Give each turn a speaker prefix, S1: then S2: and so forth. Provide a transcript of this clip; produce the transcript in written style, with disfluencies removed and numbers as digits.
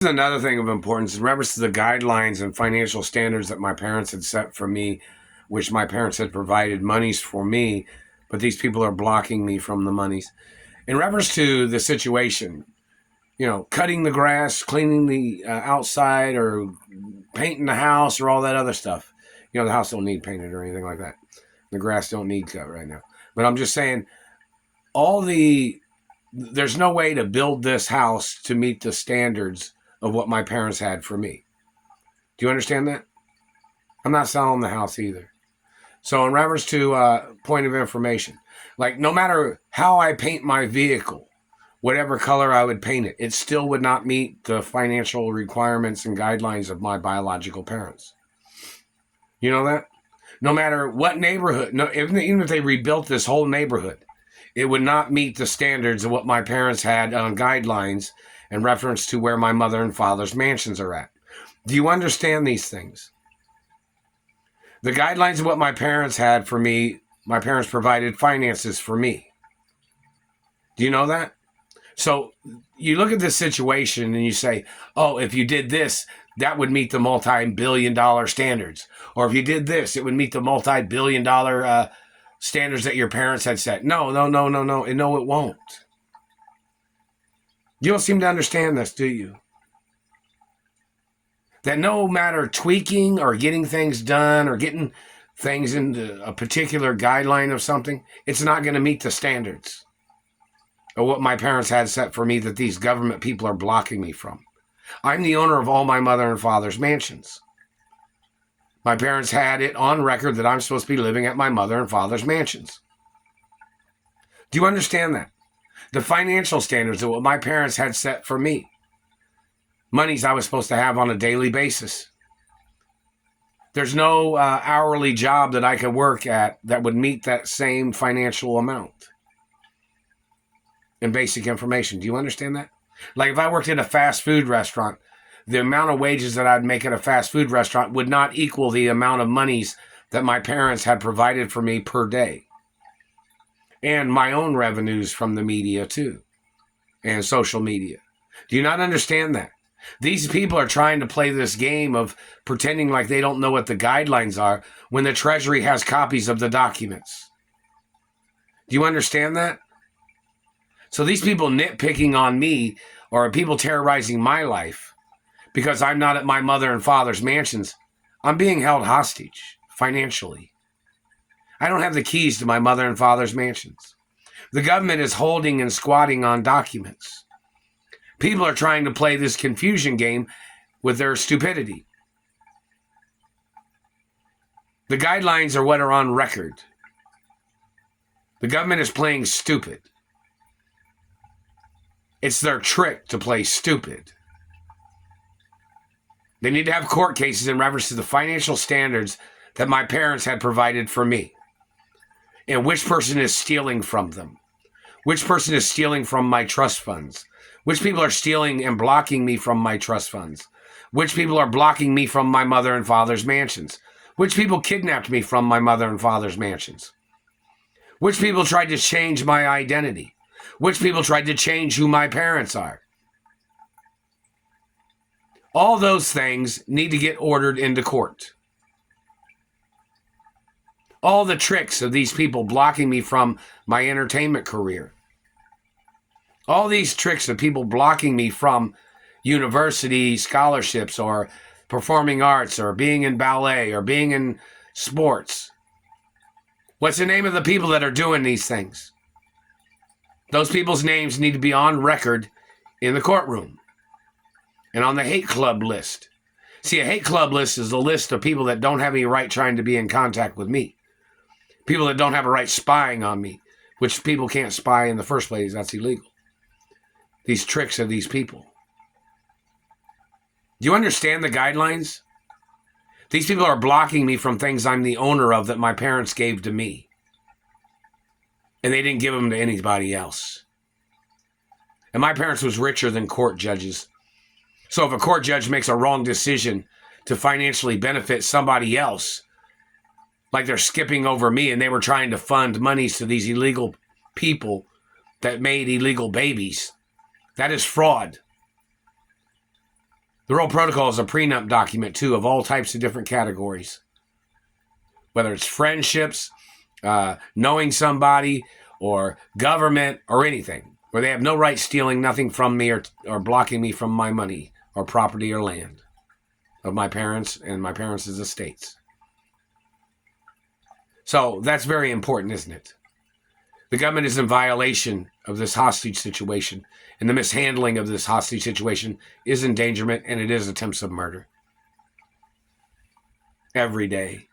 S1: Another thing of importance in reference to the guidelines and financial standards that my parents had set for me, which my parents had provided monies for me, but these people are blocking me from the monies. In reference to the situation, cutting the grass, cleaning the outside, or painting the house, or all that other stuff. The house don't need painted or anything like that. The grass don't need cut right now. But I'm just saying, there's no way to build this house to meet the standards of what my parents had for me. Do you understand that? I'm not selling the house either. So in reference to point of information, like no matter how I paint my vehicle, whatever color I would paint it, it still would not meet the financial requirements and guidelines of my biological parents. You know that? No matter what neighborhood, even if they rebuilt this whole neighborhood, it would not meet the standards of what my parents had on guidelines in reference to where my mother and father's mansions are at. Do you understand these things? The guidelines of what my parents had for me, my parents provided finances for me. Do you know that? So you look at this situation and you say, oh, if you did this, that would meet the multi-billion-dollar standards. Or if you did this, it would meet the multi-billion-dollar standards that your parents had set. No, it won't. You don't seem to understand this, do you? That no matter tweaking or getting things done or getting things into a particular guideline of something, it's not going to meet the standards of what my parents had set for me that these government people are blocking me from. I'm the owner of all my mother and father's mansions. My parents had it on record that I'm supposed to be living at my mother and father's mansions. Do you understand that? The financial standards of what my parents had set for me. Monies I was supposed to have on a daily basis. There's no hourly job that I could work at that would meet that same financial amount. In basic information. Do you understand that? Like if I worked at a fast food restaurant, the amount of wages that I'd make at a fast food restaurant would not equal the amount of monies that my parents had provided for me per day. And my own revenues from the media too. And social media. Do you not understand that? These people are trying to play this game of pretending like they don't know what the guidelines are when the Treasury has copies of the documents. Do you understand that? So these people nitpicking on me or people terrorizing my life because I'm not at my mother and father's mansions, I'm being held hostage financially. I don't have the keys to my mother and father's mansions. The government is holding and squatting on documents. People are trying to play this confusion game with their stupidity. The guidelines are what are on record. The government is playing stupid. It's their trick to play stupid. They need to have court cases in reference to the financial standards that my parents had provided for me. And which person is stealing from them. Which person is stealing from my trust funds. Which people are stealing and blocking me from my trust funds. Which people are blocking me from my mother and father's mansions. Which people kidnapped me from my mother and father's mansions. Which people tried to change my identity. Which people tried to change who my parents are. All those things need to get ordered into court. All the tricks of these people blocking me from my entertainment career. All these tricks of people blocking me from university scholarships or performing arts or being in ballet or being in sports. What's the name of the people that are doing these things? Those people's names need to be on record in the courtroom and on the hate club list. See, a hate club list is a list of people that don't have any right trying to be in contact with me. People that don't have a right spying on me, which people can't spy in the first place. That's illegal. These tricks of these people. Do you understand the guidelines? These people are blocking me from things I'm the owner of that my parents gave to me. And they didn't give them to anybody else. And my parents was richer than court judges. So if a court judge makes a wrong decision to financially benefit somebody else, like they're skipping over me and they were trying to fund monies to these illegal people that made illegal babies, that is fraud. The Royal Protocol is a prenup document, too, of all types of different categories. Whether it's friendships, knowing somebody, or government, or anything. Where they have no right stealing nothing from me or blocking me from my money or property or land of my parents and my parents' estates. So that's very important, isn't it? The government is in violation of this hostage situation, and the mishandling of this hostage situation is endangerment, and it is attempts of murder. Every day.